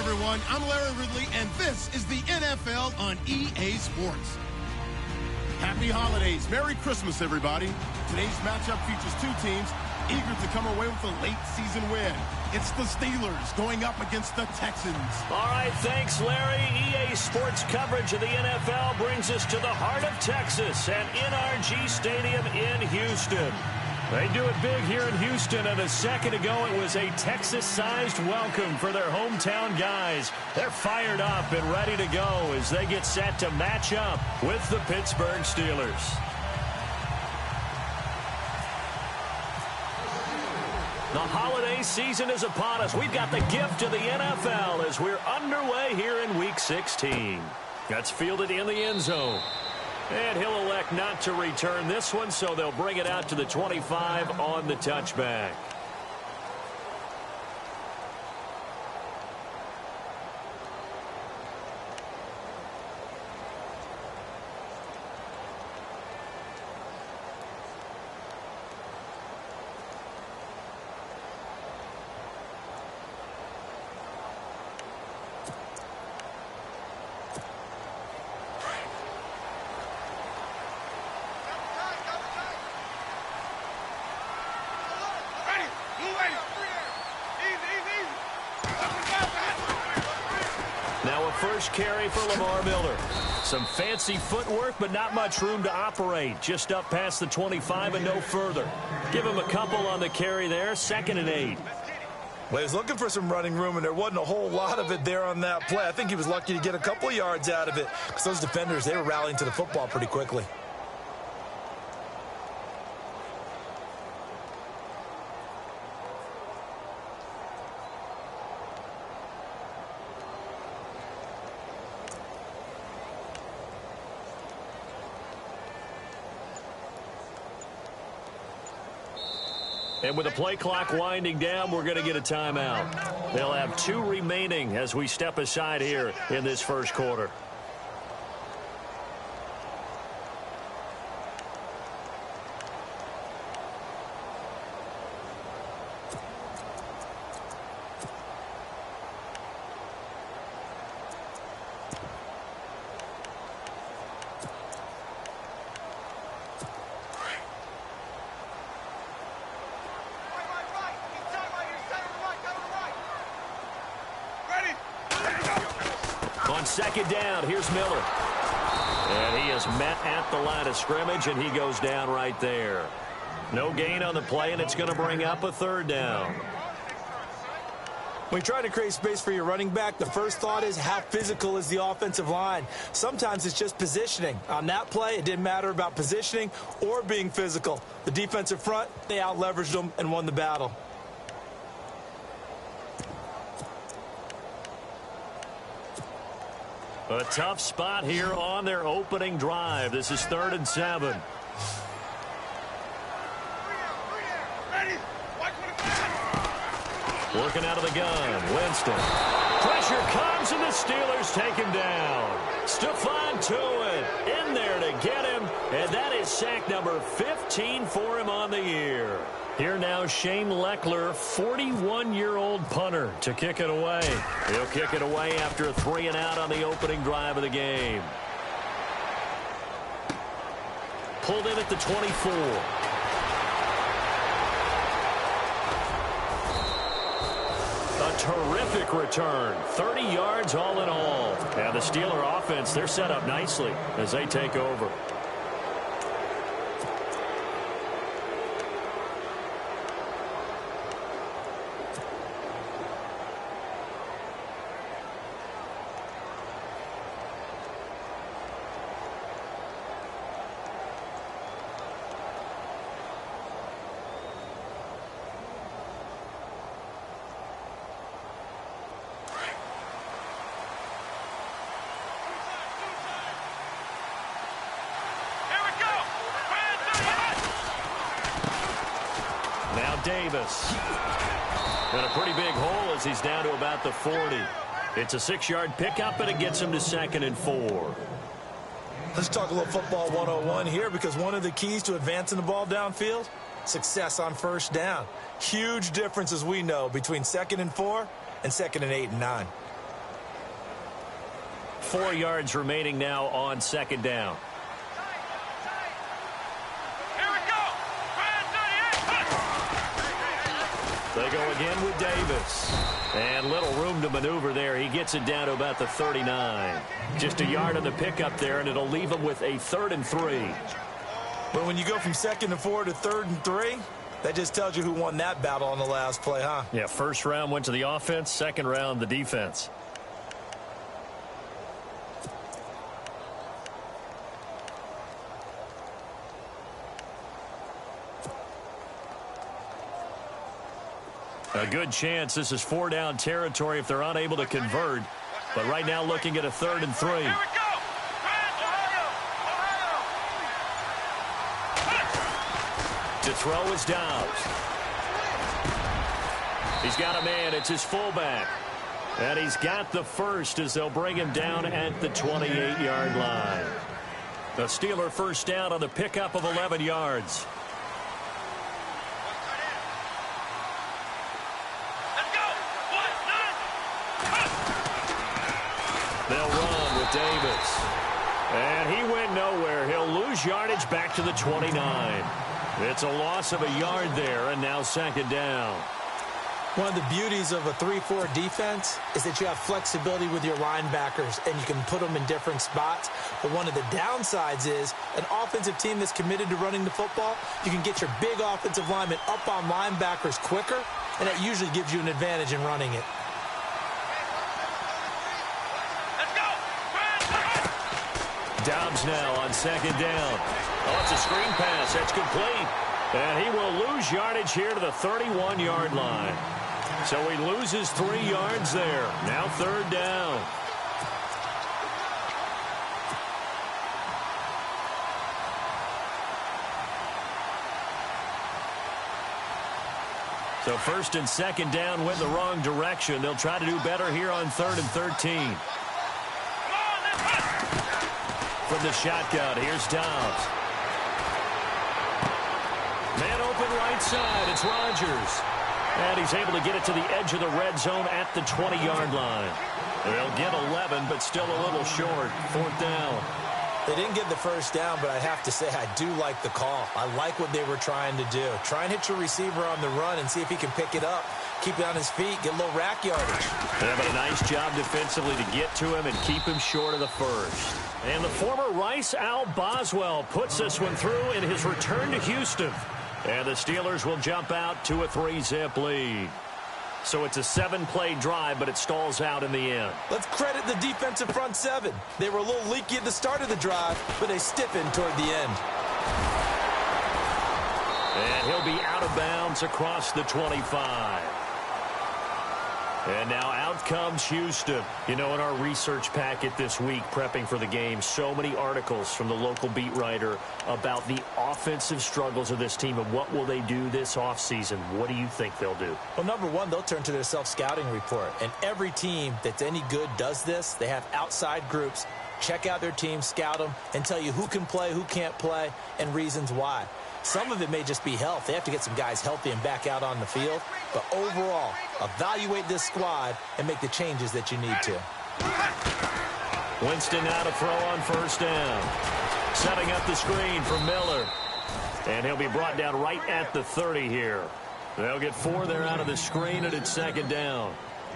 everyone. I'm Larry Ridley, and this is the NFL on EA Sports. Happy holidays. Merry Christmas, everybody. Today's matchup features two teams eager to come away with a late season win. It's the Steelers going up against the Texans. All right, thanks, Larry. EA Sports coverage of the NFL brings us to the heart of Texas at NRG Stadium in Houston. They do it big here in Houston, and a second ago it was a Texas-sized welcome for their hometown guys. They're fired up and ready to go as they get set to match up with the Pittsburgh Steelers. The holiday season is upon us. We've got the gift of the NFL as we're underway here in Week 16. That's fielded in the end zone. And he'll elect not to return this one, so they'll bring it out to the 25 on the touchback. Now a first carry for Lamar Miller. Some fancy footwork, but not much room to operate. Just up past the 25 and no further. Give him a couple on the carry there. 2nd and 8. Well, he was looking for some running room, and there wasn't a whole lot of it there on that play. I think he was lucky to get a couple of yards out of it because those defenders, they were rallying to the football pretty quickly. And with the play clock winding down, we're going to get a timeout. They'll have 2 remaining as we step aside here in this first quarter. On 2nd down, here's Miller. And he is met at the line of scrimmage, and he goes down right there. No gain on the play, and it's going to bring up a 3rd down. When you're trying to create space for your running back, the first thought is how physical is the offensive line. Sometimes it's just positioning. On that play, it didn't matter about positioning or being physical. The defensive front, they out-leveraged them and won the battle. A tough spot here on their opening drive. This is 3rd and 7. Working out of the gun, Winston. Pressure comes, and the Steelers take him down. Stephon Tuitt in there to get him, and that is sack number 15 for him on the year. Here now, Shane Leckler, 41-year-old punter, to kick it away. He'll kick it away after a 3-and-out on the opening drive of the game. Pulled in at the 24. A terrific return. 30 yards all in all. And the Steeler offense, they're set up nicely as they take over. Davis. And a pretty big hole as he's down to about the 40. It's a 6-yard pickup, and it gets him to 2nd and 4. Let's talk a little football 101 here, because one of the keys to advancing the ball downfield, success on 1st down. Huge difference, as we know, between 2nd and 4 and 2nd and 8 and 9. 4 yards remaining now on second down. They go again with Davis. And little room to maneuver there. He gets it down to about the 39. Just a yard on the pickup there, and it'll leave him with a 3rd and 3. But when you go from 2nd and 4 to 3rd and 3, that just tells you who won that battle on the last play, huh? Yeah, first round went to the offense, second round the defense. A good chance this is 4-down territory if they're unable to convert. But right now looking at a 3rd and 3. To throw is Dobbs. He's got a man. It's his fullback. And he's got the first as they'll bring him down at the 28-yard line. The Steeler first down on the pickup of 11 yards. They'll run with Davis. And he went nowhere. He'll lose yardage back to the 29. It's a loss of a yard there, and now second down. One of the beauties of a 3-4 defense is that you have flexibility with your linebackers, and you can put them in different spots. But one of the downsides is an offensive team that's committed to running the football, you can get your big offensive linemen up on linebackers quicker, and that usually gives you an advantage in running it. Dobbs now on second down. Oh, it's a screen pass. That's complete. And he will lose yardage here to the 31-yard line. So he loses 3 yards there. Now 3rd down. So 1st and 2nd down went the wrong direction. They'll try to do better here on 3rd and 13. From the shotgun, here's Dobbs. Man open right side, it's Rodgers. And he's able to get it to the edge of the red zone at the 20-yard line. They'll get 11, but still a little short. 4th down. They didn't get the first down, but I have to say I do like the call. I like what they were trying to do. Try and hit your receiver on the run and see if he can pick it up. Keep it on his feet, get a little rack yardage. Yeah, but a nice job defensively to get to him and keep him short of the first. And the former Rice Al Boswell puts this one through in his return to Houston. And the Steelers will jump out to a 3-zip lead. So it's a 7-play drive, but it stalls out in the end. Let's credit the defensive front 7. They were a little leaky at the start of the drive, but they stiffened toward the end. And he'll be out of bounds across the 25. And now out comes Houston. You know, in our research packet this week, prepping for the game, so many articles from the local beat writer about the offensive struggles of this team and what will they do this offseason. What do you think they'll do? Well, number one, they'll turn to their self-scouting report. And every team that's any good does this. They have outside groups. Check out their team, scout them, and tell you who can play, who can't play, and reasons why. Some of it may just be health. They have to get some guys healthy and back out on the field. But overall, evaluate this squad and make the changes that you need to. Winston now to throw on first down. Setting up the screen for Miller. And he'll be brought down right at the 30 here. They'll get 4 there out of the screen, and it's second down.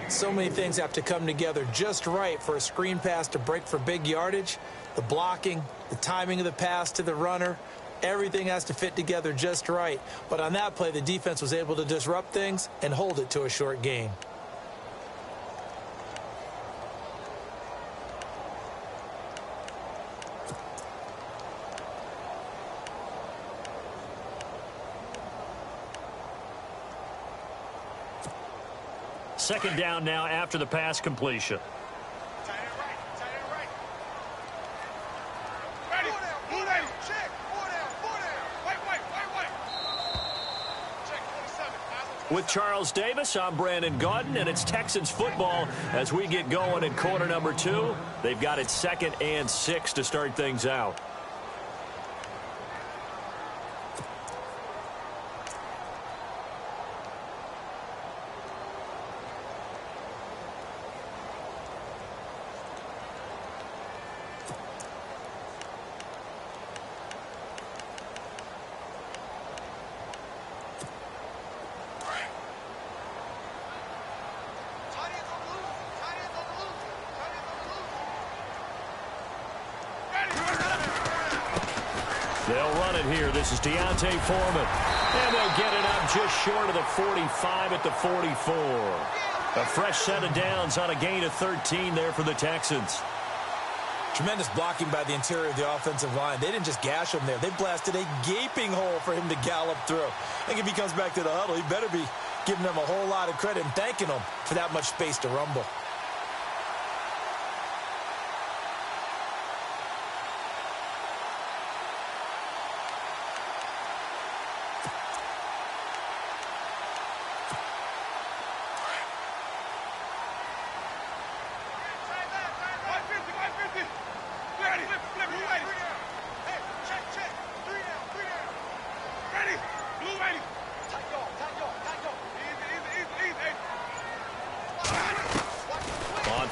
So many things have to come together just right for a screen pass to break for big yardage. The blocking, the timing of the pass to the runner, everything has to fit together just right. But on that play, the defense was able to disrupt things and hold it to a short gain. Second down now after the pass completion. With Charles Davis, I'm Brandon Gaudin, and it's Texans football as we get going in quarter number 2. They've got it 2nd and 6 to start things out. They'll run it here. This is Deontay Foreman. And they'll get it up just short of the 45 at the 44. A fresh set of downs on a gain of 13 there for the Texans. Tremendous blocking by the interior of the offensive line. They didn't just gash him there. They blasted a gaping hole for him to gallop through. I think if he comes back to the huddle, he better be giving them a whole lot of credit and thanking them for that much space to rumble.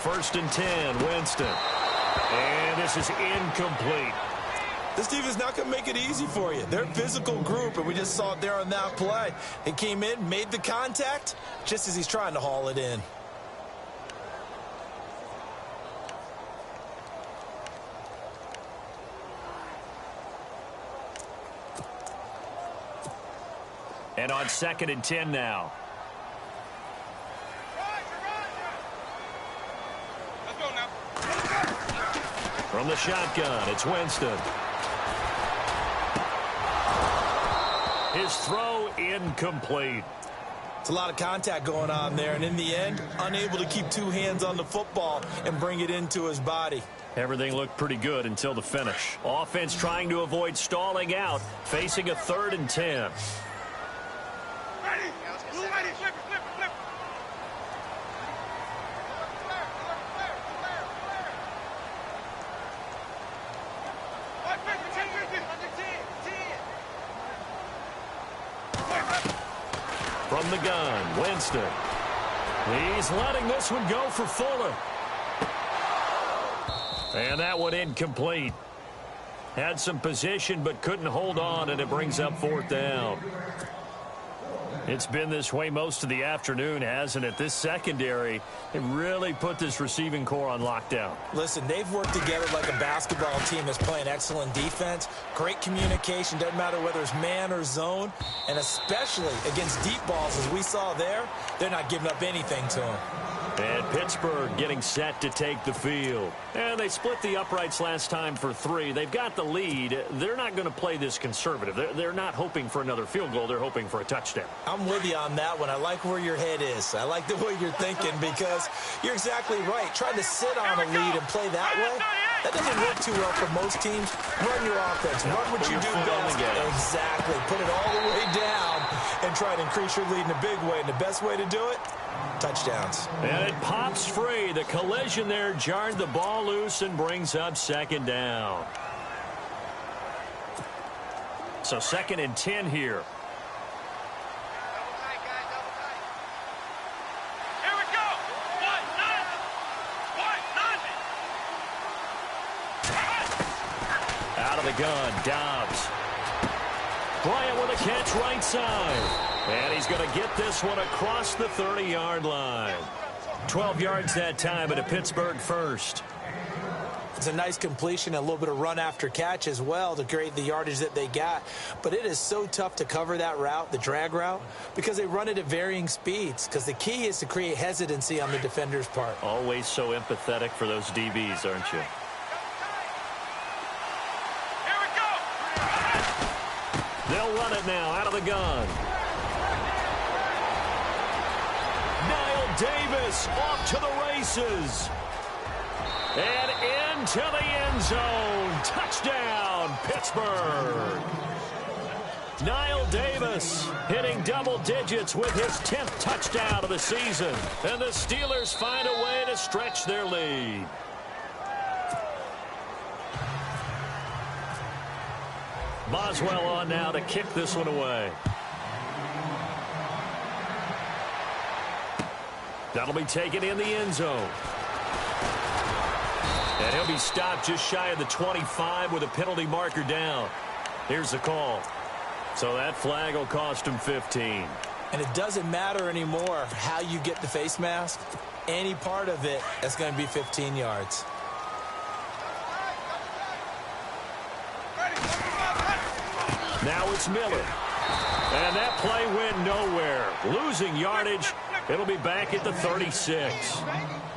First and 10, Winston. And this is incomplete. This defense not going to make it easy for you. They're a physical group, and we just saw it there on that play. He came in, made the contact, just as he's trying to haul it in. And on 2nd and 10 now. From the shotgun, it's Winston. His throw incomplete. It's a lot of contact going on there, and in the end, unable to keep two hands on the football and bring it into his body. Everything looked pretty good until the finish. Offense trying to avoid stalling out, facing a 3rd and 10. From the gun, Winston. He's letting this one go for Fuller. And that one incomplete. Had some position but couldn't hold on, and it brings up 4th down. It's been this way most of the afternoon, hasn't it? This secondary, it really put this receiving core on lockdown. Listen, they've worked together like a basketball team that's playing excellent defense. Great communication, doesn't matter whether it's man or zone. And especially against deep balls, as we saw there, they're not giving up anything to them. And Pittsburgh getting set to take the field. And they split the uprights last time for 3. They've got the lead. They're not going to play this conservative. They're not hoping for another field goal. They're hoping for a touchdown. I'm with you on that one. I like where your head is. I like the way you're thinking because you're exactly right. Trying to sit on a lead and play that way, that doesn't work too well for most teams. Run your offense. Run what you do best. Exactly. Put it all the way down and try to increase your lead in a big way. And the best way to do it, touchdowns. And it pops free. The collision there jarred the ball loose and brings up 2nd down. So 2nd and 10 here. Out of the gun, Dobbs. Bryant with a catch right side. And he's going to get this one across the 30-yard line. 12 yards that time and a Pittsburgh first. It's a nice completion, a little bit of run after catch as well to create the yardage that they got. But it is so tough to cover that route, the drag route, because they run it at varying speeds. Because the key is to create hesitancy on the defender's part. Always so empathetic for those DBs, aren't you? They'll run it now out of the gun. Davis off to the races. And into the end zone. Touchdown, Pittsburgh. Niall Davis hitting double digits with his 10th touchdown of the season. And the Steelers find a way to stretch their lead. Boswell on now to kick this one away. That'll be taken in the end zone. And he'll be stopped just shy of the 25 with a penalty marker down. Here's the call. So that flag will cost him 15. And it doesn't matter anymore how you get the face mask. Any part of it, that's going to be 15 yards. Now it's Miller. And that play went nowhere. Losing yardage. It'll be back at the 36.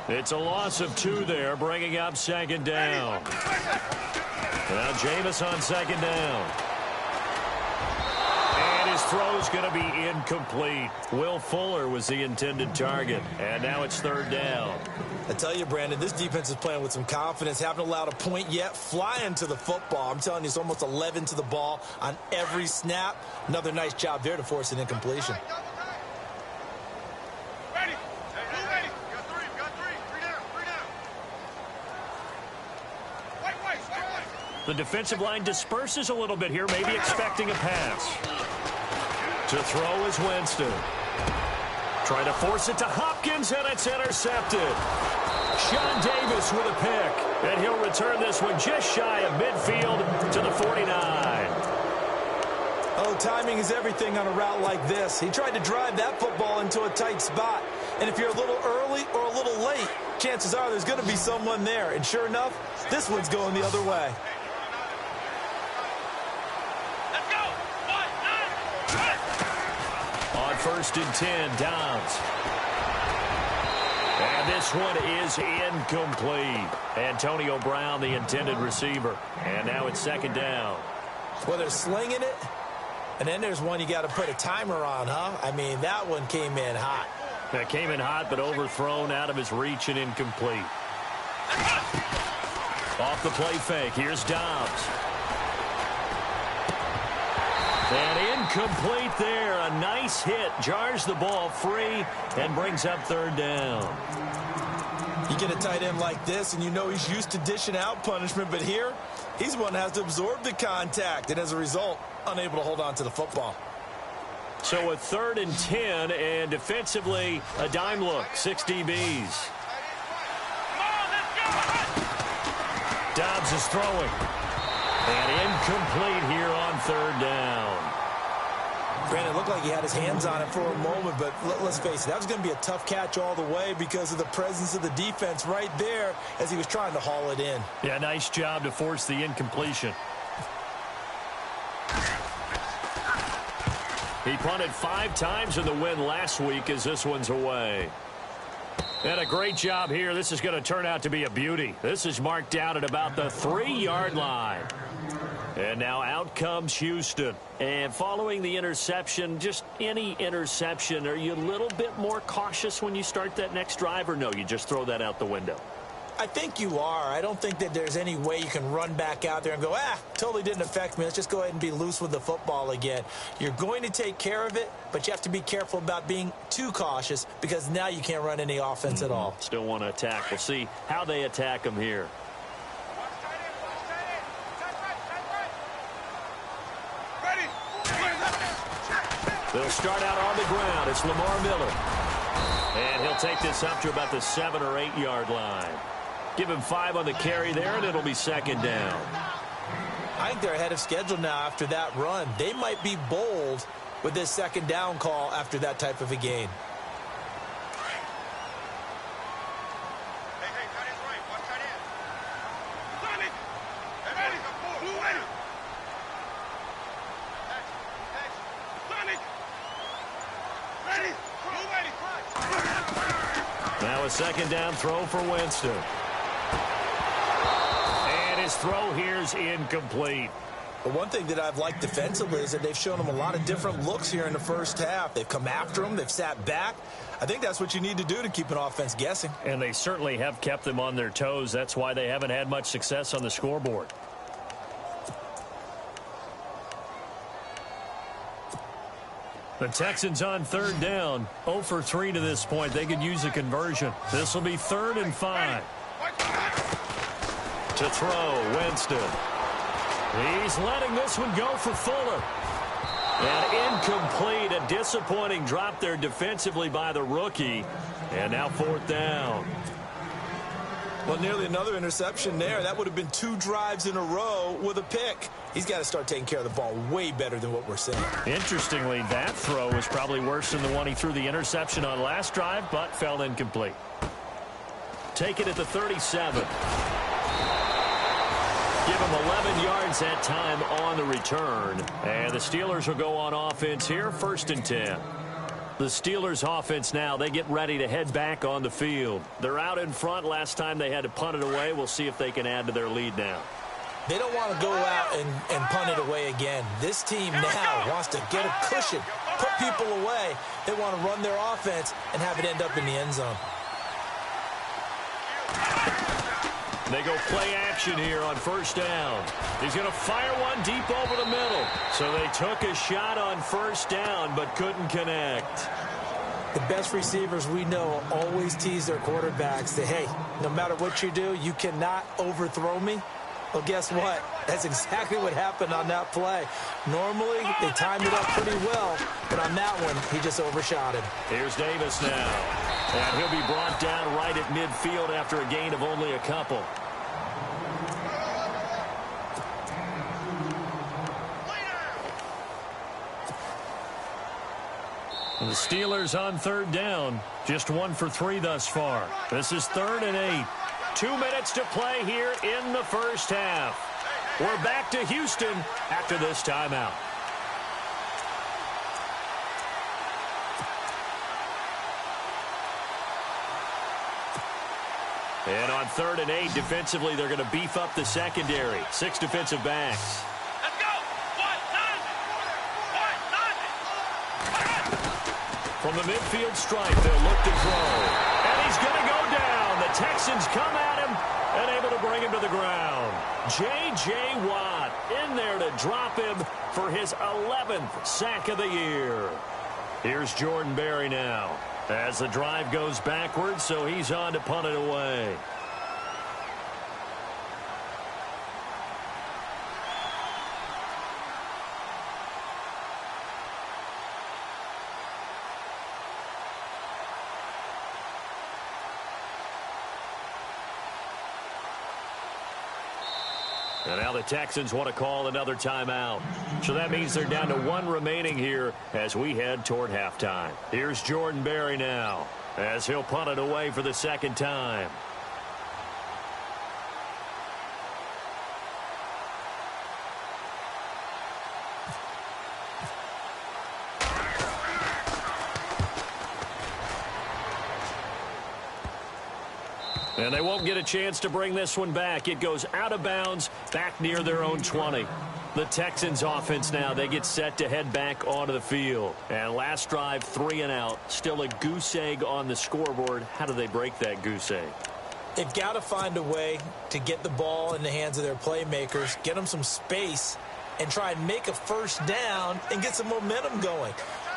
It's a loss of 2 there, bringing up second down. Now Jameis on second down. And his throw's going to be incomplete. Will Fuller was the intended target. And now it's third down. I tell you, Brandon, this defense is playing with some confidence. Haven't allowed a point yet. Flying to the football. I'm telling you, it's almost 11 to the ball on every snap. Another nice job there to force an incompletion. The defensive line disperses a little bit here, maybe expecting a pass. To throw is Winston. Trying to force it to Hopkins, and it's intercepted. Sean Davis with a pick, and he'll return this one just shy of midfield to the 49. Oh, timing is everything on a route like this. He tried to drive that football into a tight spot. And if you're a little early or a little late, chances are there's going to be someone there. And sure enough, this one's going the other way. On 1st and 10, Downs. And this one is incomplete. Antonio Brown, the intended receiver. And now it's second down. Well, they're slinging it. And then there's one you got to put a timer on, huh? I mean, that one came in hot. That came in hot, but overthrown, out of his reach, and incomplete. Off the play fake, here's Dobbs. And incomplete there. A nice hit. Jars the ball free and brings up third down. You get a tight end like this, and you know he's used to dishing out punishment, but here, he's one that has to absorb the contact, and as a result, unable to hold on to the football. So a 3rd and 10, and defensively, a dime look, 6 DBs. Dobbs is throwing. And incomplete here on third down. Brandon, it looked like he had his hands on it for a moment, but let's face it, that was going to be a tough catch all the way because of the presence of the defense right there as he was trying to haul it in. Yeah, nice job to force the incompletion. He punted 5 times in the win last week as this one's away. And a great job here. This is going to turn out to be a beauty. This is marked down at about the 3-yard line. And now out comes Houston. And following the interception, just any interception, are you a little bit more cautious when you start that next drive, or no, you just throw that out the window? I think you are. I don't think that there's any way you can run back out there and go, totally didn't affect me. Let's just go ahead and be loose with the football again. You're going to take care of it, but you have to be careful about being too cautious because now you can't run any offense at all. Still want to attack. We'll see how they attack him here. They'll start out on the ground. It's Lamar Miller. And he'll take this up to about the 7 or 8 yard line. Give him 5 on the carry there, and it'll be second down. I think they're ahead of schedule now after that run. They might be bold with this second down call after that type of a gain. Now a second down throw for Winston. And his throw here's incomplete. But one thing that I've liked defensively is that they've shown him a lot of different looks here in the first half. They've come after him. They've sat back. I think that's what you need to do to keep an offense guessing. And they certainly have kept them on their toes. That's why they haven't had much success on the scoreboard. The Texans on third down, 0 for 3 to this point. They could use a conversion. This will be 3rd and 5. To throw, Winston. He's letting this one go for Fuller. And incomplete, a disappointing drop there defensively by the rookie. And now 4th down. Well, nearly another interception there. That would have been 2 drives in a row with a pick. He's got to start taking care of the ball way better than what we're seeing. Interestingly, that throw was probably worse than the one he threw the interception on last drive, but fell incomplete. Take it at the 37. Give him 11 yards that time on the return. And the Steelers will go on offense here, 1st and 10. The Steelers offense now, they get ready to head back on the field. They're out in front. Last time they had to punt it away. We'll see if they can add to their lead now. They don't want to go out and punt it away again. This team now wants to get a cushion, put people away. They want to run their offense and have it end up in the end zone. They go play action here on 1st down. He's going to fire one deep over the middle. So they took a shot on 1st down but couldn't connect. The best receivers we know always tease their quarterbacks. Say, hey, no matter what you do, you cannot overthrow me. Well, guess what? That's exactly what happened on that play. Normally, they timed it up pretty well, but on that one, he just overshot him. Here's Davis now. And he'll be brought down right at midfield after a gain of only a couple. The Steelers on 3rd down. Just 1 for 3 thus far. This is 3rd and 8. 2 minutes to play here in the 1st half. We're back to Houston after this timeout. And on 3rd and 8, defensively, they're going to beef up the secondary. 6 defensive backs. Let's go. From the midfield stripe, they'll look to throw. And he's going to go down. The Texans come at him and able to bring him to the ground. J.J. Watt in there to drop him for his 11th sack of the year. Here's Jordan Berry now as the drive goes backwards, so he's on to punt it away. And now the Texans want to call another timeout. So that means they're down to 1 remaining here as we head toward halftime. Here's Jordan Berry now as he'll punt it away for the 2nd time. And they won't get a chance to bring this one back. It goes out of bounds back near their own 20. The Texans offense now, they get set to head back onto the field. And last drive, 3 and out. Still a goose egg on the scoreboard. How do they break that goose egg? They've got to find a way to get the ball in the hands of their playmakers, get them some space, and try and make a 1st down and get some momentum going.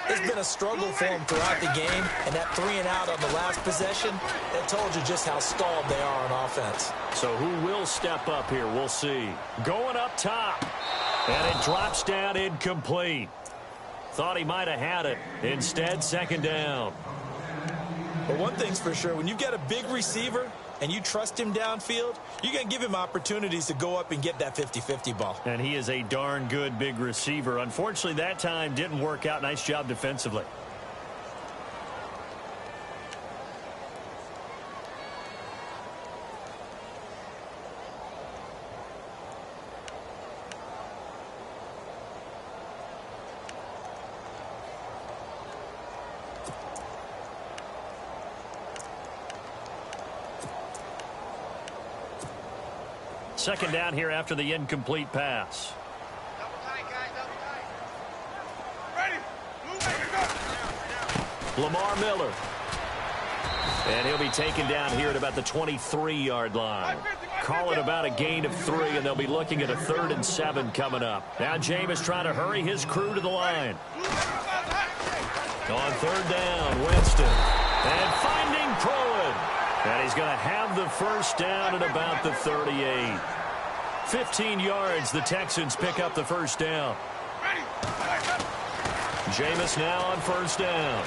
It's been a struggle for them throughout the game, and that 3 and out on the last possession, that told you just how stalled they are on offense. So who will step up here? We'll see. Going up top, and it drops down incomplete. Thought he might have had it. Instead, 2nd down. But one thing's for sure, when you've got a big receiver and you trust him downfield, you're going to give him opportunities to go up and get that 50-50 ball. And he is a darn good big receiver. Unfortunately, that time didn't work out. Nice job defensively. Second down here after the incomplete pass. Double tight, guys, double tight. Ready? Lamar Miller. And he'll be taken down here at about the 23-yard line. Call it about a gain of 3, and they'll be looking at a 3rd and 7 coming up. Now Jameis trying to hurry his crew to the line. On 3rd down, Winston. And finding Pruitt. And he's going to have the 1st down at about the 38. 15 yards, the Texans pick up the 1st down. Jameis now on 1st down.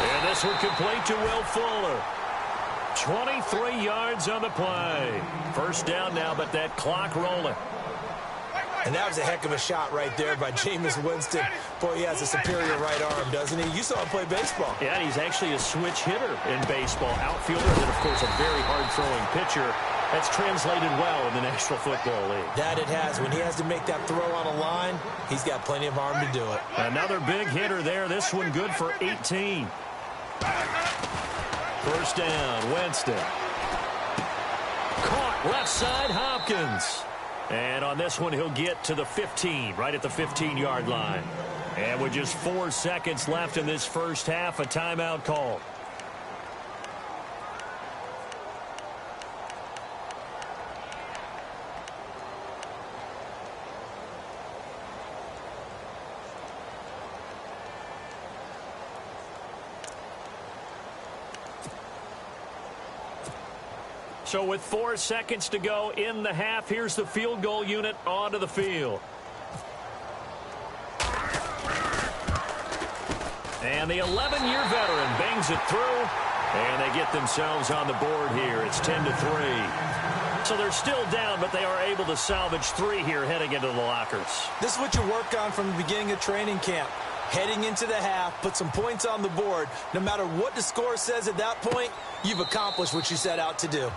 And this one complete to Will Fuller. 23 yards on the play. 1st down now, but that clock rolling. And that was a heck of a shot right there by Jameis Winston. Boy, he has a superior right arm, doesn't he? You saw him play baseball. Yeah, he's actually a switch hitter in baseball. Outfielder, and then, of course, a very hard-throwing pitcher. That's translated well in the National Football League. That it has. When he has to make that throw on a line, he's got plenty of arm to do it. Another big hitter there. This one good for 18. First down, Winston. Caught left side, Hopkins. And on this one, he'll get to the 15, right at the 15-yard line. And with just 4 seconds left in this first half, a timeout call. So with 4 seconds to go in the half, here's the field goal unit onto the field. And the 11-year veteran bangs it through, and they get themselves on the board here. It's 10-3. So they're still down, but they are able to salvage 3 here heading into the lockers. This is what you work on from the beginning of training camp. Heading into the half, put some points on the board. No matter what the score says at that point, you've accomplished what you set out to do.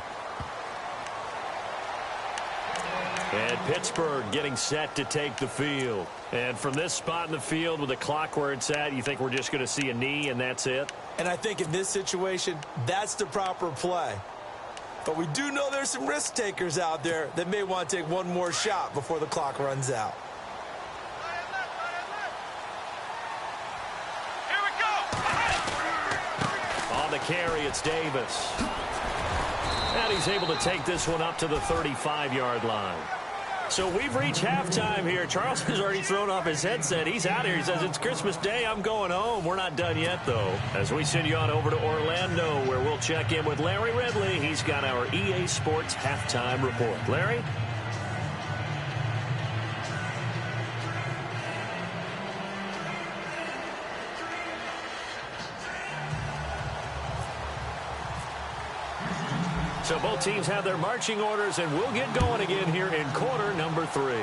And Pittsburgh getting set to take the field. And from this spot in the field with the clock where it's at, you think we're just going to see a knee and that's it? And I think in this situation, that's the proper play. But we do know there's some risk takers out there that may want to take one more shot before the clock runs out. Here we go. On the carry, it's Davis. And he's able to take this one up to the 35-yard line. So we've reached halftime here. Charles has already thrown off his headset. He's out here. He says, it's Christmas Day. I'm going home. We're not done yet, though. As we send you on over to Orlando, where we'll check in with Larry Ridley. He's got our EA Sports halftime report. Larry? So both teams have their marching orders, and we'll get going again here in quarter number 3.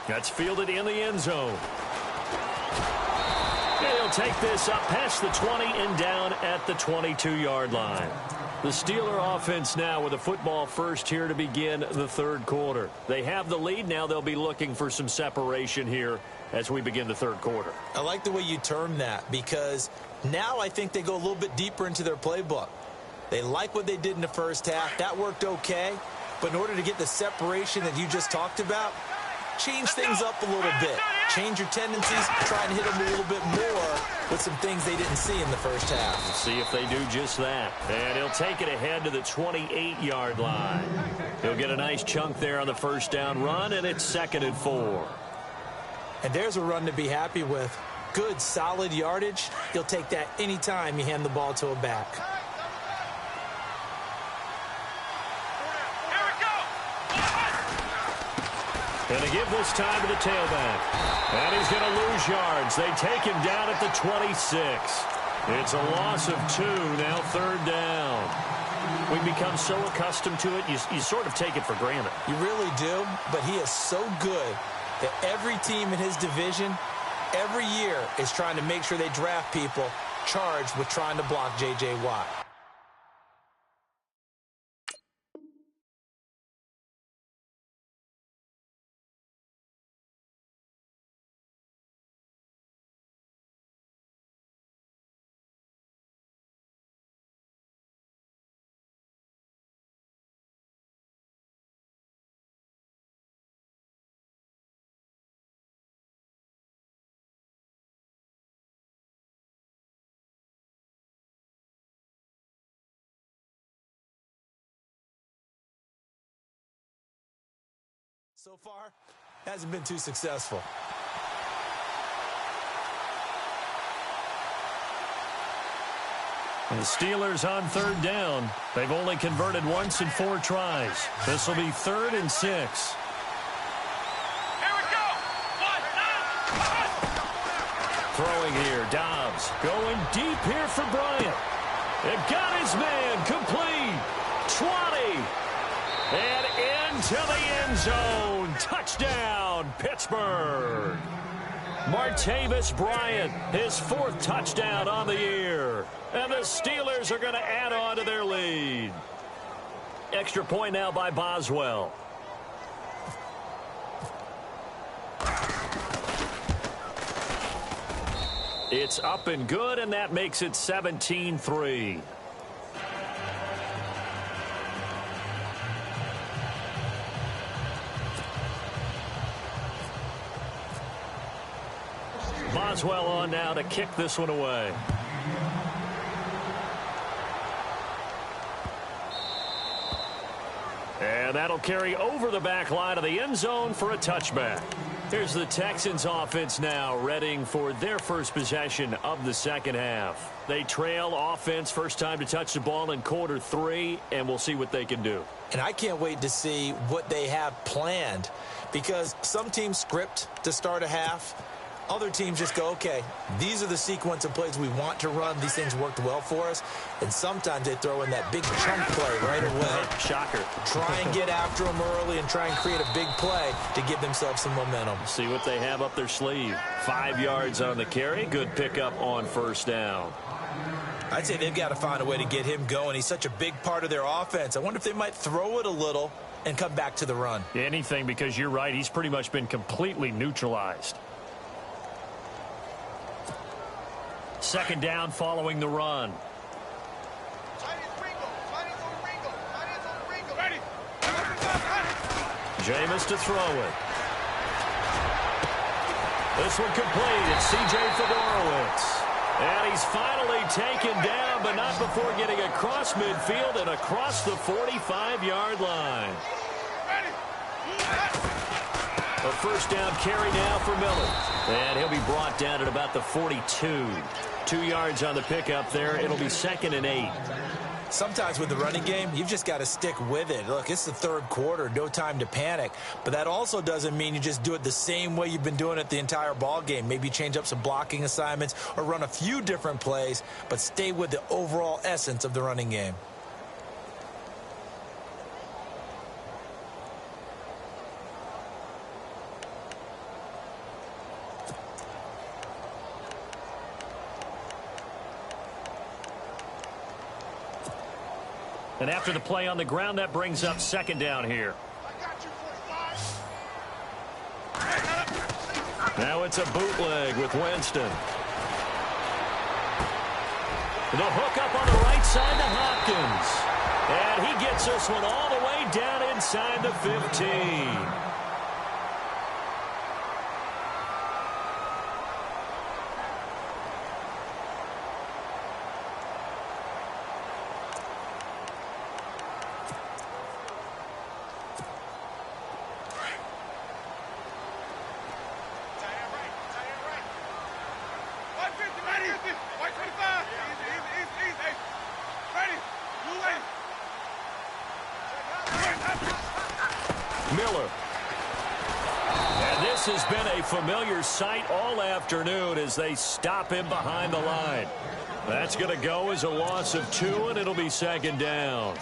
That's fielded in the end zone. And he'll take this up past the 20 and down at the 22-yard line. The Steeler offense now with a football first here to begin the third quarter. They have the lead. Now they'll be looking for some separation here as we begin the third quarter. I like the way you term that, because now I think they go a little bit deeper into their playbook. They like what they did in the first half. That worked okay. But in order to get the separation that you just talked about, change things up a little bit. Change your tendencies. Try and hit them a little bit more with some things they didn't see in the first half. Let's see if they do just that. And he'll take it ahead to the 28-yard line. He'll get a nice chunk there on the first down run, and it's 2nd and 4. And there's a run to be happy with. Good, solid yardage. You'll take that anytime you hand the ball to a back. And to give this time to the tailback. And he's going to lose yards. They take him down at the 26. It's a loss of 2, now 3rd down. We've become so accustomed to it, you sort of take it for granted. You really do, but he is so good that every team in his division, every year, is trying to make sure they draft people charged with trying to block J.J. Watt. So far, hasn't been too successful. The Steelers on 3rd down. They've only converted once in 4 tries. This will be 3rd and 6. Here we go. Throwing here, Dobbs going deep here for Bryant. It got his man complete. 20. And into the end zone. Touchdown, Pittsburgh. Martavis Bryant, his 4th touchdown on the year. And the Steelers are going to add on to their lead. Extra point now by Boswell. It's up and good, and that makes it 17-3. Boswell on now to kick this one away. And that'll carry over the back line of the end zone for a touchback. Here's the Texans offense now, readying for their first possession of the second half. They trail offense first time to touch the ball in quarter 3, and we'll see what they can do. And I can't wait to see what they have planned, because some teams script to start a half. Other teams just go, okay, these are the sequence of plays we want to run. These things worked well for us. And sometimes they throw in that big chunk play right away. Shocker. Try and get after them early and try and create a big play to give themselves some momentum. See what they have up their sleeve. 5 yards on the carry. Good pickup on first down. I'd say they've got to find a way to get him going. He's such a big part of their offense. I wonder if they might throw it a little and come back to the run. Anything, because you're right. He's pretty much been completely neutralized. Second down following the run. Jameis to throw it. This one complete. It's C.J. Fedorowicz. And he's finally taken down, but not before getting across midfield and across the 45-yard line. A first down carry now for Miller. And he'll be brought down at about the 42. 2 yards on the pickup there. It'll be 2nd and 8. Sometimes with the running game, you've just got to stick with it. Look, it's the third quarter, no time to panic. But that also doesn't mean you just do it the same way you've been doing it the entire ball game. Maybe change up some blocking assignments or run a few different plays, but stay with the overall essence of the running game. And after the play on the ground, that brings up second down here. Now it's a bootleg with Winston. The hook up on the right side to Hopkins. And he gets this one all the way down inside the 15. Miller. And this has been a familiar sight all afternoon as they stop him behind the line. That's going to go as a loss of 2, and it'll be second down.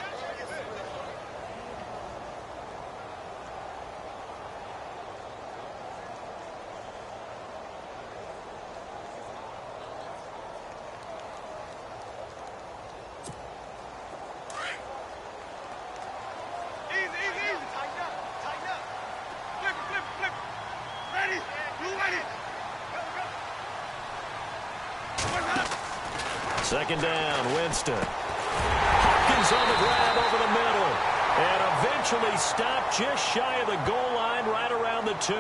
Second down, Winston. Hopkins on the grab over the middle. And eventually stopped just shy of the goal line right around the 2.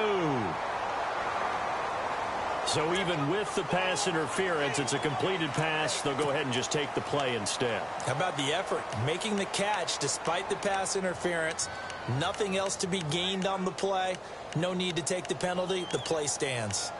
So even with the pass interference, it's a completed pass. They'll go ahead and just take the play instead. How about the effort? Making the catch despite the pass interference. Nothing else to be gained on the play. No need to take the penalty. The play stands.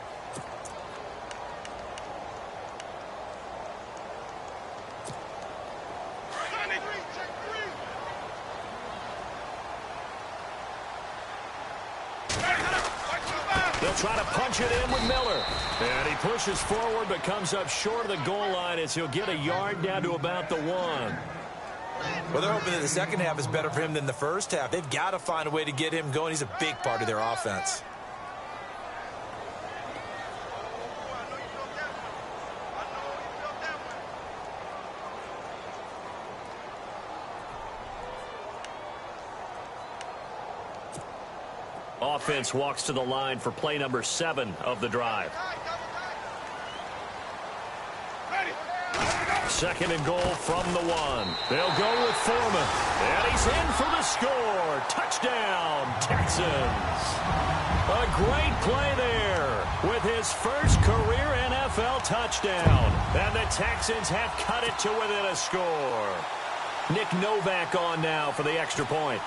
They'll try to punch it in with Miller. And he pushes forward but comes up short of the goal line as he'll get a yard down to about the 1. Well, they're hoping that the second half is better for him than the first half. They've got to find a way to get him going. He's a big part of their offense. offense walks to the line for play number 7 of the drive. Second and goal from the 1. They'll go with Foreman. And he's in for the score. Touchdown, Texans. A great play there with his first career NFL touchdown. And the Texans have cut it to within a score. Nick Novak on now for the extra point.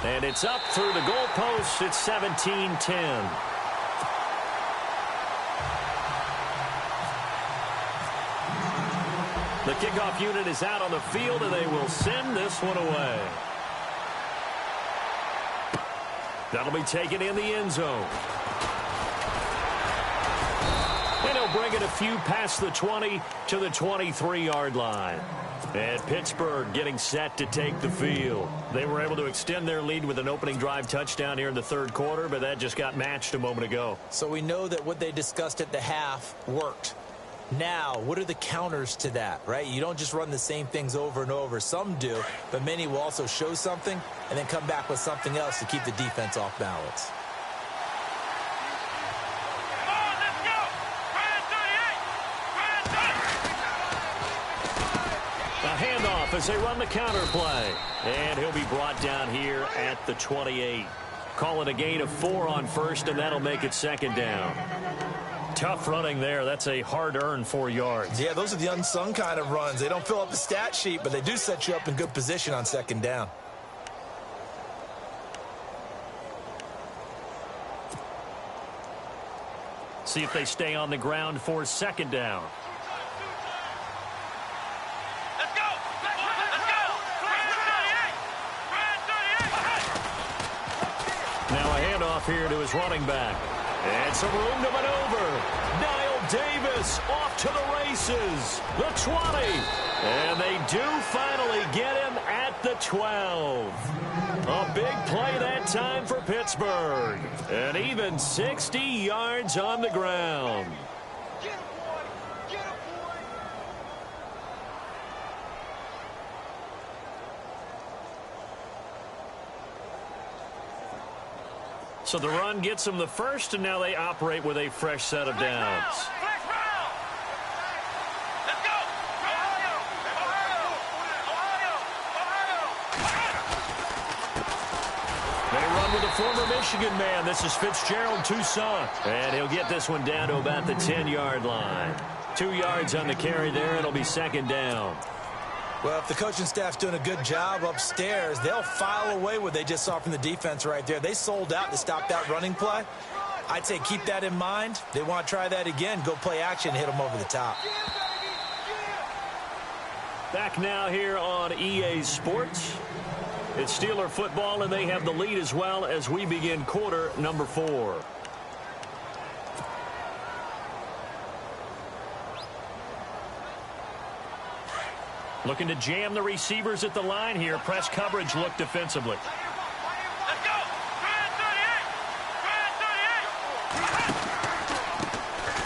And it's up through the goalposts. It's 17-10. The kickoff unit is out on the field, and they will send this one away. That'll be taken in the end zone. And he'll bring it a few past the 20 to the 23-yard line. And Pittsburgh getting set to take the field. They were able to extend their lead with an opening drive touchdown here in the third quarter, but that just got matched a moment ago. So we know that what they discussed at the half worked. Now, what are the counters to that, right? You don't just run the same things over and over. Some do, but many will also show something and then come back with something else to keep the defense off balance. A handoff as they run the counter play. And he'll be brought down here at the 28. Call it a gain of 4 on first, and that'll make it second down. Tough running there. That's a hard-earned 4 yards. Yeah, those are the unsung kind of runs. They don't fill up the stat sheet, but they do set you up in good position on second down. See if they stay on the ground for second down. Let's go! Let's go! Now a handoff here to his running back. And some room to maneuver. Niall Davis off to the races. The 20. And they do finally get him at the 12. A big play that time for Pittsburgh. And even 60 yards on the ground. Get him, boy! Get him, boy! So the run gets them the first, and now they operate with a fresh set of downs. Flex round! Let's go! Ohio! They run with a former Michigan man. This is Fitzgerald Toussaint. And he'll get this one down to about the 10-yard line. 2 yards on the carry there. It'll be second down. Well, if the coaching staff's doing a good job upstairs, they'll file away what they just saw from the defense right there. They sold out to stop that running play. I'd say keep that in mind. They want to try that again. Go play action, hit them over the top. Back now here on EA Sports. It's Steeler football, and they have the lead as well as we begin quarter number 4. Looking to jam the receivers at the line here. Press coverage look defensively. Let's go! Grand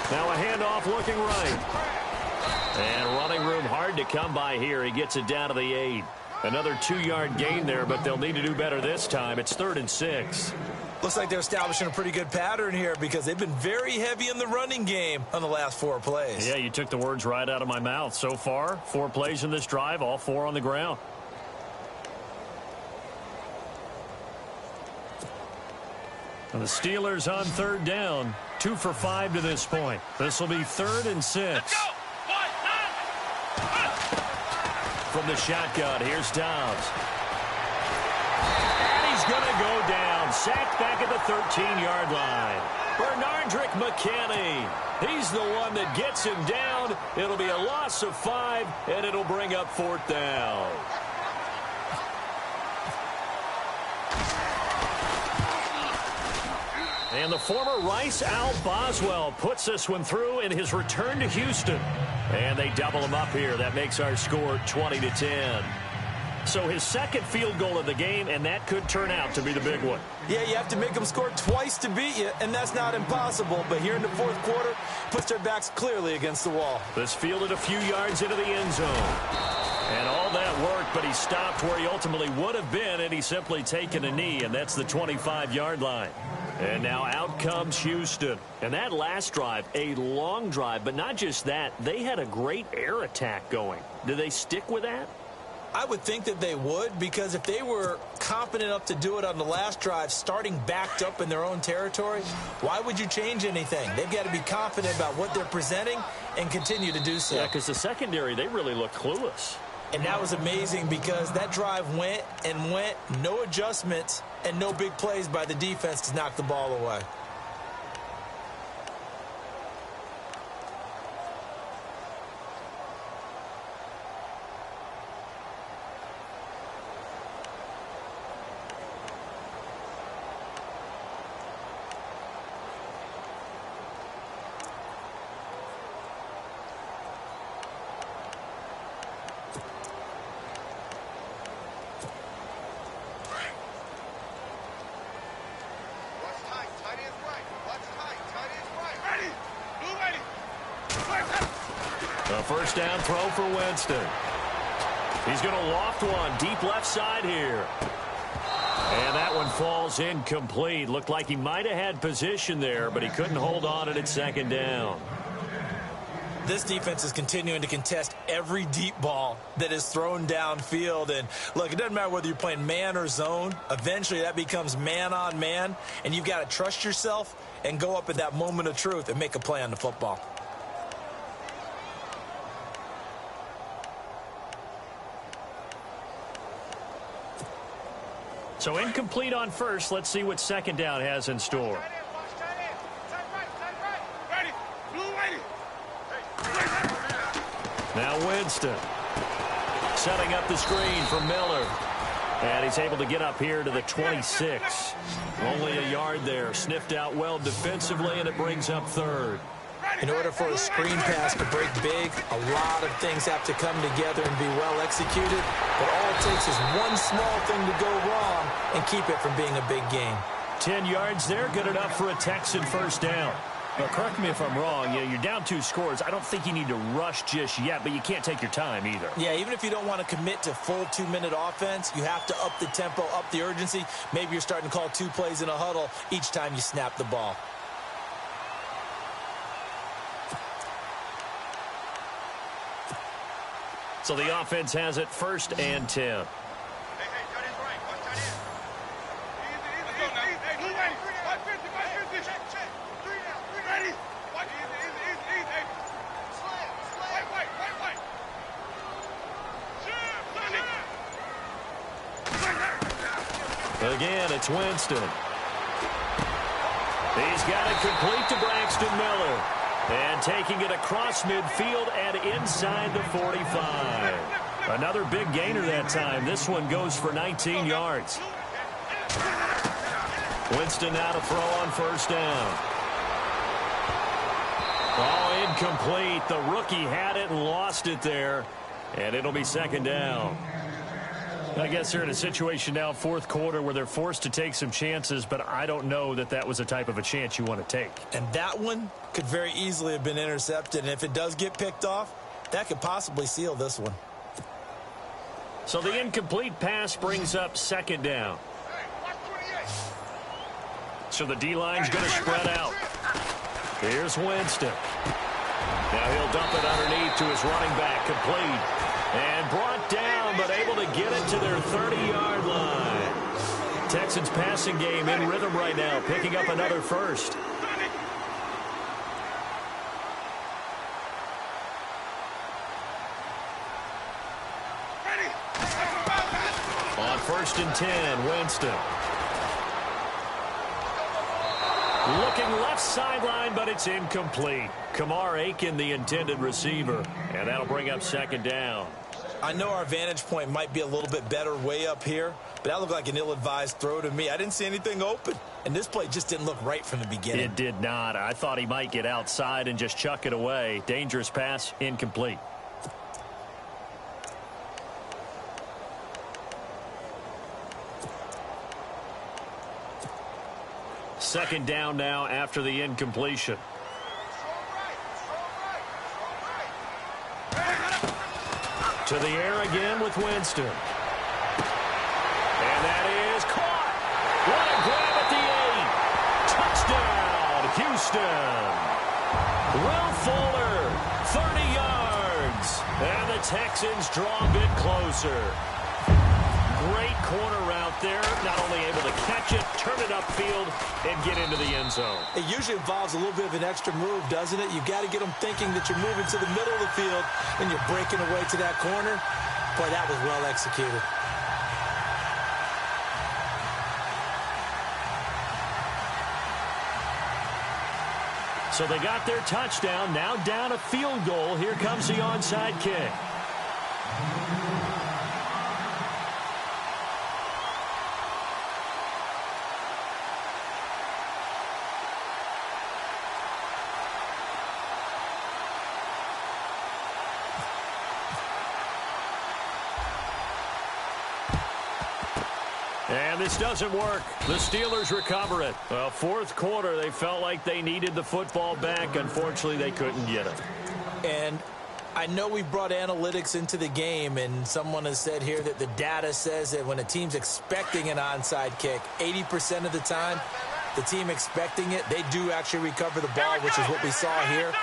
38! Now a handoff looking right. And running room hard to come by here. He gets it down to the 8. Another 2-yard gain there, but they'll need to do better this time. It's 3rd and 6. Looks like they're establishing a pretty good pattern here because they've been very heavy in the running game on the last 4 plays. Yeah, you took the words right out of my mouth. So far, 4 plays in this drive, all 4 on the ground. And the Steelers on 3rd down. 2 for 5 to this point. This will be 3rd and 6. From the shotgun, here's Dobbs. And he's going to go down. Sacked back at the 13-yard line. Bernardrick McKinney. He's the one that gets him down. It'll be a loss of 5, and it'll bring up 4th down. And the former Rice Al Boswell puts this one through in his return to Houston. And they double him up here. That makes our score 20-10. So his second field goal of the game, and that could turn out to be the big one. Yeah, you have to make them score twice to beat you, and that's not impossible. But here in the 4th quarter, puts their backs clearly against the wall. This fielded a few yards into the end zone. And all that work, but he stopped where he ultimately would have been, and he's simply taken a knee, and that's the 25-yard line. And now out comes Houston. And that last drive, a long drive, but not just that, they had a great air attack going. Do they stick with that? I would think that they would, because if they were confident enough to do it on the last drive, starting backed up in their own territory, why would you change anything? They've got to be confident about what they're presenting and continue to do so. Yeah, because the secondary, they really look clueless. And that was amazing because that drive went and went, no adjustments and no big plays by the defense to knock the ball away. A first down throw for Winston. He's going to loft one deep left side here. And that one falls incomplete. Looked like he might have had position there, but he couldn't hold on at second down. This defense is continuing to contest every deep ball that is thrown downfield. And, look, it doesn't matter whether you're playing man or zone. Eventually, that becomes man on man, and you've got to trust yourself and go up at that moment of truth and make a play on the football. So incomplete on first. Let's see what second down has in store. Now Winston setting up the screen for Miller. And he's able to get up here to the 26. Only a yard there. Sniffed out well defensively, and it brings up third. In order for a screen pass to break big, a lot of things have to come together and be well executed. But all it takes is one small thing to go wrong and keep it from being a big game. 10 yards there, good enough for a Texan first down. Now, correct me if I'm wrong. You're down 2 scores. I don't think you need to rush just yet, but you can't take your time either. Yeah, even if you don't want to commit to full 2-minute offense, you have to up the tempo, up the urgency. Maybe you're starting to call 2 plays in a huddle each time you snap the ball. So the offense has it first and 10. Again, it's Winston. He's got it complete to Braxton Miller. And taking it across midfield and inside the 45. Another big gainer that time. This one goes for 19 yards. Winston now to throw on first down. Oh, incomplete. The rookie had it and lost it there. And it'll be second down. I guess they're in a situation now, fourth quarter, where they're forced to take some chances, but I don't know that that was the type of a chance you want to take. And that one could very easily have been intercepted, and if it does get picked off, that could possibly seal this one. So the incomplete pass brings up second down. So the D-line's going to spread out. Here's Winston. Now he'll dump it underneath to his running back, complete. And brought down, but able to get it to their 30-yard line. Texans passing game in rhythm right now, picking up another first. On first and 10, Winston. Looking left sideline, but it's incomplete. Kamar Aiken, the intended receiver. And that'll bring up second down. I know our vantage point might be a little bit better way up here, but that looked like an ill-advised throw to me. I didn't see anything open, and this play just didn't look right from the beginning. It did not. I thought he might get outside and just chuck it away. Dangerous pass, incomplete. Second down now after the incompletion. To the air again with Winston. And that is caught. What a grab at the 8. Touchdown, Houston. Will Fuller, 30 yards. And the Texans draw a bit closer. Great corner route there. Not only able to catch it, turn it upfield, and get into the end zone. It usually involves a little bit of an extra move, doesn't it? You've got to get them thinking that you're moving to the middle of the field and you're breaking away to that corner. Boy, that was well executed. So they got their touchdown. Now down a field goal. Here comes the onside kick. And this doesn't work. The Steelers recover it. Well, fourth quarter, they felt like they needed the football back. Unfortunately, they couldn't get it. And I know we brought analytics into the game, and someone has said here that the data says that when a team's expecting an onside kick, 80% of the time, the team expecting it, they do actually recover the ball, which is what we saw here.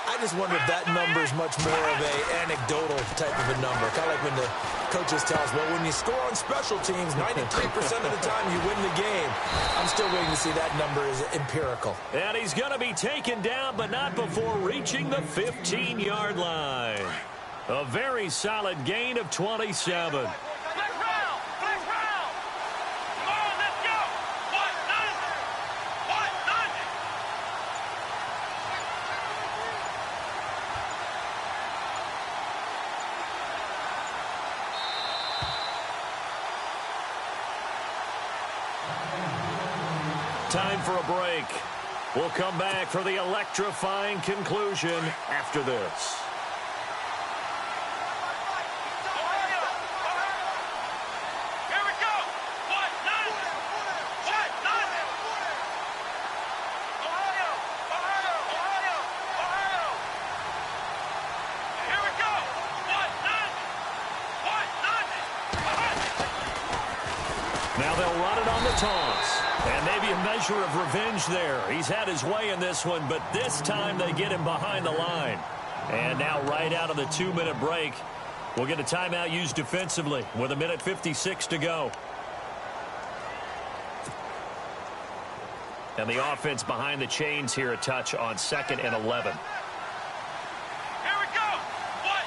I just wonder if that number is much more of an anecdotal type of a number. Kind of like when the coaches tell us, well, when you score on special teams, 93% of the time you win the game. I'm still waiting to see that number is empirical. And he's going to be taken down, but not before reaching the 15-yard line. A very solid gain of 27. Time for a break. We'll come back for the electrifying conclusion after this. Here we go. What? Nothing. What? Nothing. Ohio. Ohio. Ohio. Ohio. Here we go. What? Nothing. What? Nothing. Now they'll run it on the toss. And maybe a measure of revenge there. He's had his way in this one, but this time they get him behind the line. And now right out of the 2-minute break, we'll get a timeout used defensively with 1:56 to go. And the offense behind the chains here a touch on 2nd and 11. Here we go. What?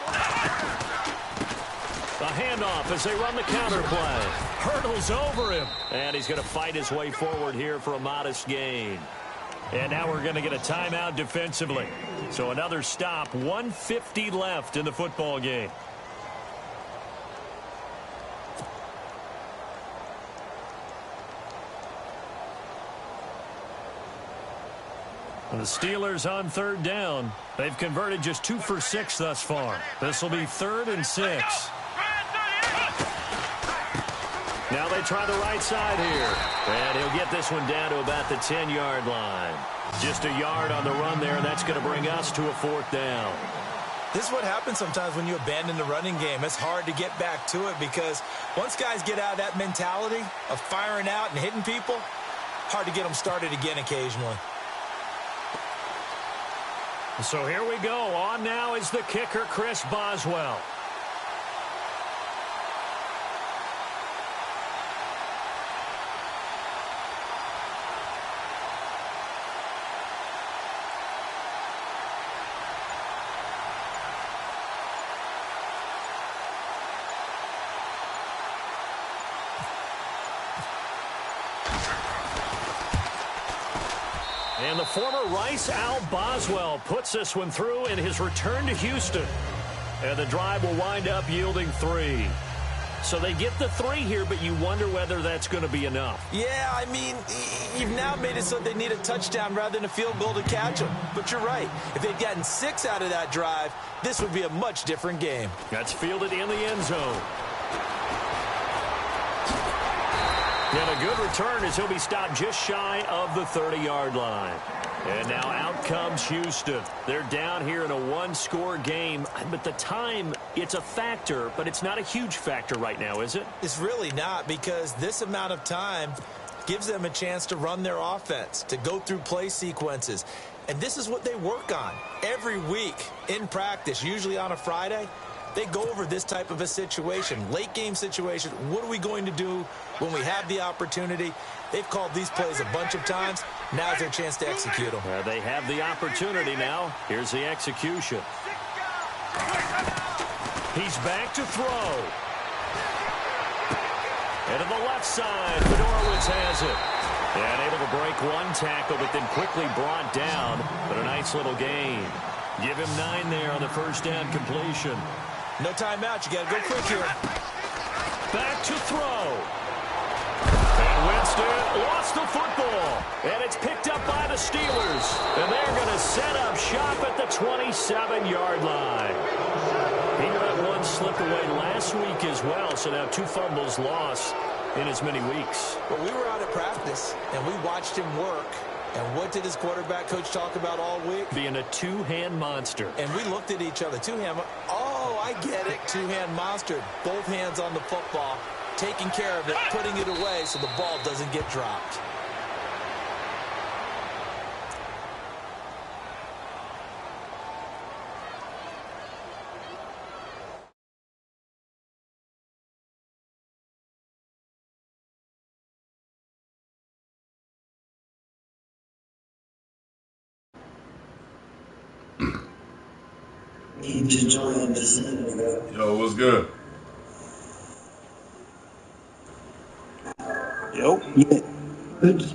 A handoff as they run the counter play. Hurdles over him. And he's going to fight his way forward here for a modest gain. And now we're going to get a timeout defensively. So another stop. 1:50 left in the football game. The Steelers on 3rd down. They've converted just 2 for 6 thus far. This will be 3rd and 6. Now they try the right side here. And he'll get this one down to about the 10-yard line. Just a yard on the run there, and that's going to bring us to a 4th down. This is what happens sometimes when you abandon the running game. It's hard to get back to it because once guys get out of that mentality of firing out and hitting people, hard to get them started again occasionally. So here we go. On now is the kicker, Chris Boswell. And the former Rice Al Boswell puts this one through in his return to Houston. And the drive will wind up yielding 3. So they get the 3 here, but you wonder whether that's going to be enough. Yeah, I mean, you've now made it so they need a touchdown rather than a field goal to catch them. But you're right. If they'd gotten 6 out of that drive, this would be a much different game. That's fielded in the end zone. And a good return as he'll be stopped just shy of the 30-yard line. And now out comes Houston. They're down here in a one-score game. But the time, it's a factor, but it's not a huge factor right now, is it? It's really not, because this amount of time gives them a chance to run their offense, to go through play sequences. And this is what they work on every week in practice, usually on a Friday. They go over this type of a situation, late game situation. What are we going to do when we have the opportunity? They've called these plays a bunch of times. Now's their chance to execute them. They have the opportunity now. Here's the execution. He's back to throw. And to the left side, Fedorowicz has it. And able to break one tackle, but then quickly brought down. But a nice little gain. Give him 9 there on the first down completion. No timeout. You got to go quick here. Back to throw. And Winston lost the football. And it's picked up by the Steelers. And they're going to set up shop at the 27-yard line. He let one slip away last week as well, so now 2 fumbles lost in as many weeks. Well, we were out at practice, and we watched him work. And what did his quarterback coach talk about all week? Being a two-hand monster. And we looked at each other. Oh, I get it. Two-hand monster. Both hands on the football, taking care of it, putting it away so the ball doesn't get dropped. He just joined us a minute ago. Yo, what's good? Yeah. Good.